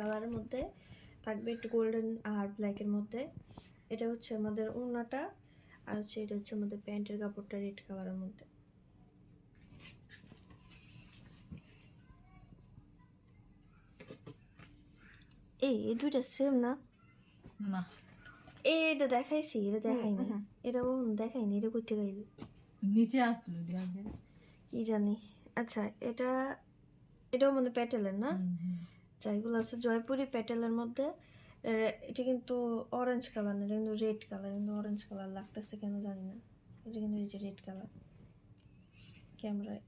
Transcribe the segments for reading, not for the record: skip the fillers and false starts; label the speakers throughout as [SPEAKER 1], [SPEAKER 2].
[SPEAKER 1] কালারের মধ্যে থাকবে, একটু গোল্ডেন আর ব্ল্যাকের মধ্যে। এটা হচ্ছে আমাদের ওড়নাটা, আর হচ্ছে এটা হচ্ছে আমাদের প্যান্টের কাপড়টা রেড কালারের মধ্যে। এই দুইটা সেম না?
[SPEAKER 2] না,
[SPEAKER 1] এটা দেখাইছি, এটা দেখাইনি, এটা দেখাইনি, এটা করতে গাইলি
[SPEAKER 2] নিচে আসলো আগে
[SPEAKER 1] কি জানি। আচ্ছা, এটাও মানে প্যাটেলের না? আচ্ছা, এগুলো আছে জয়পুরি প্যাটেলের মধ্যে। এটা কিন্তু অরেঞ্জ কালার না, এটা কিন্তু রেড কালার, কিন্তু অরেঞ্জ কালার লাগতেছে কেন জানি না। এটা কিন্তু এই যে রেড কালার, ক্যামেরায়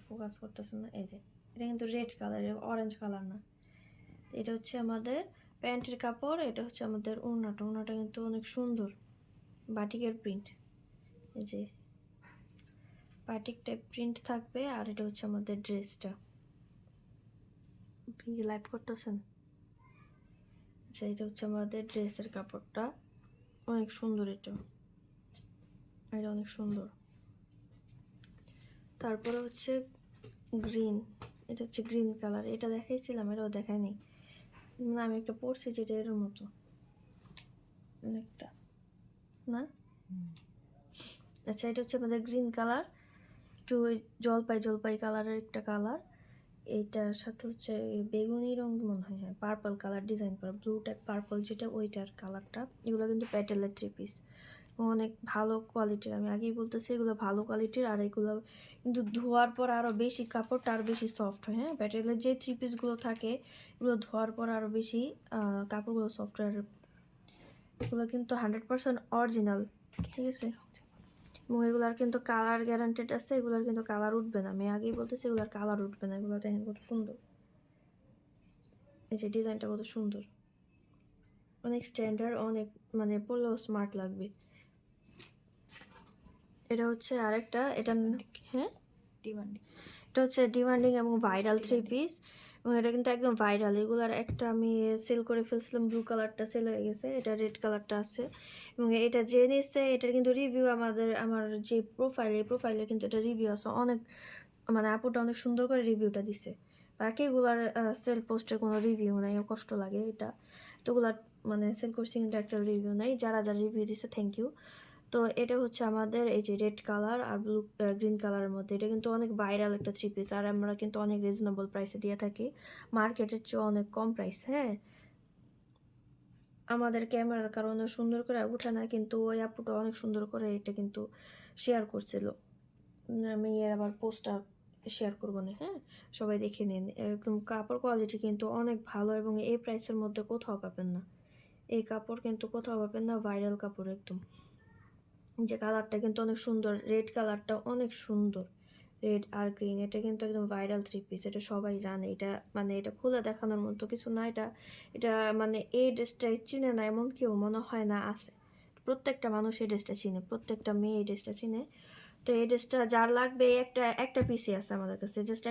[SPEAKER 1] ফোকাস করতেছে না। এই যে এটা কিন্তু রেড কালার, অরেঞ্জ কালার না। এটা হচ্ছে আমাদের প্যান্টের কাপড়, এটা হচ্ছে আমাদের ওড়নাটা। ওড়নাটা কিন্তু অনেক সুন্দর, বাটিকের প্রিন্ট, এই যে বাটিক টাইপ প্রিন্ট থাকবে। আর এটা হচ্ছে আমাদের ড্রেসটা। লাইভ করতেছেন? আচ্ছা, এটা হচ্ছে আমাদের ড্রেসের কাপড়টা, অনেক সুন্দর। এটা অনেক সুন্দর। তারপরে হচ্ছে গ্রিন, এটা হচ্ছে গ্রিন কালার, এটা দেখাইছিলাম, এটাও দেখায়নি না। আমি একটা পরছি যেটা এর মতো অনেকটা না। আচ্ছা, এটা হচ্ছে আমাদের গ্রিন কালার, একটু জলপাই কালারের একটা কালার। এইটার সাথে হচ্ছে বেগুনি রং মনে হয়, হ্যাঁ পার্পল কালার ডিজাইন করা, ব্লু টাইপ পার্পল যেটা, ওইটার কালারটা। এগুলো কিন্তু প্যাটেলের 3 পিস, অনেক ভালো কোয়ালিটির। আমি আগেই বলতেছি এগুলো ভালো কোয়ালিটির। আর এগুলো কিন্তু ধোয়ার পর আরও বেশি, কাপড়টা আরও বেশি সফট হয়। হ্যাঁ, প্যাটেলের যে 3 পিসগুলো থাকে এগুলো ধোয়ার পর আরও বেশি কাপড়গুলো সফট হয়। এগুলো কিন্তু 100% অরিজিনাল, ঠিক আছে? এবং এগুলার কিন্তু কালার গ্যারান্টেড আছে, এগুলার কিন্তু কালার উঠবে না। আমি আগেই বলতেছি এগুলার কালার উঠবে না। এগুলো দেখেন কত সুন্দর, এই যে ডিজাইনটা কত সুন্দর, অনেক স্ট্যান্ডার্ড, অনেক মানে পরলেও স্মার্ট লাগবে। এটা হচ্ছে আরেকটা, এটা হ্যাঁ
[SPEAKER 2] ডিমান্ডিং,
[SPEAKER 1] এটা হচ্ছে ডিমান্ডিং এবং ভাইরাল 3 পিস। এবং এটা কিন্তু একদম ভাইরাল। এগুলার একটা আমি সেল করে ফেলছিলাম, ব্লু কালারটা সেল হয়ে গেছে, এটা রেড কালারটা আছে। এবং এটা যে নিচ্ছে এটার কিন্তু রিভিউ আমার যে প্রোফাইলে কিন্তু এটা রিভিউ আছে অনেক, মানে আপুটা অনেক সুন্দর করে রিভিউটা দিছে। বাকিগুলার সেল পোস্টের কোনো রিভিউ নাই, কষ্ট লাগে এটা। তোগুলার মানে সেল করছি কিন্তু একটা রিভিউ নাই। যারা রিভিউ দিছে থ্যাংক ইউ। তো এটা হচ্ছে আমাদের এই যে রেড কালার আর গ্রিন কালারের মধ্যে, এটা কিন্তু অনেক ভাইরাল একটা 3 পিস। আর আমরা কিন্তু অনেক রিজনেবল প্রাইসে দিয়ে থাকি, মার্কেটের চেয়ে অনেক কম প্রাইস। হ্যাঁ, আমাদের ক্যামেরার কারণে সুন্দর করে উঠে না, কিন্তু ওই আপুটা অনেক সুন্দর করে এটা কিন্তু শেয়ার করছিল। আমি এর আবার পোস্টটা শেয়ার করবো না, হ্যাঁ সবাই দেখে নিন। একদম কাপড় কোয়ালিটি কিন্তু অনেক ভালো, এবং এই প্রাইসের মধ্যে কোথাও পাবেন না। এই কাপড় কিন্তু কোথাও পাবেন না, ভাইরাল কাপড় একদম। যে কালারটা কিন্তু অনেক সুন্দর, রেড কালারটা অনেক সুন্দর, রেড আর গ্রিন। এটা কিন্তু একদম ভাইরাল 3 পিস, এটা সবাই জানে। এটা মানে এটা খুলে দেখানোর মতো কিছু না। এটা মানে এই ড্রেসটা চিনে না এমন কেউ মনে হয় না আছে। প্রত্যেকটা মানুষ এই ড্রেসটা চিনে, প্রত্যেকটা মেয়ে এই ড্রেসটা চিনে। তো এই ড্রেসটা যার লাগবে, একটা পিসই আছে আমাদের কাছে, জাস্ট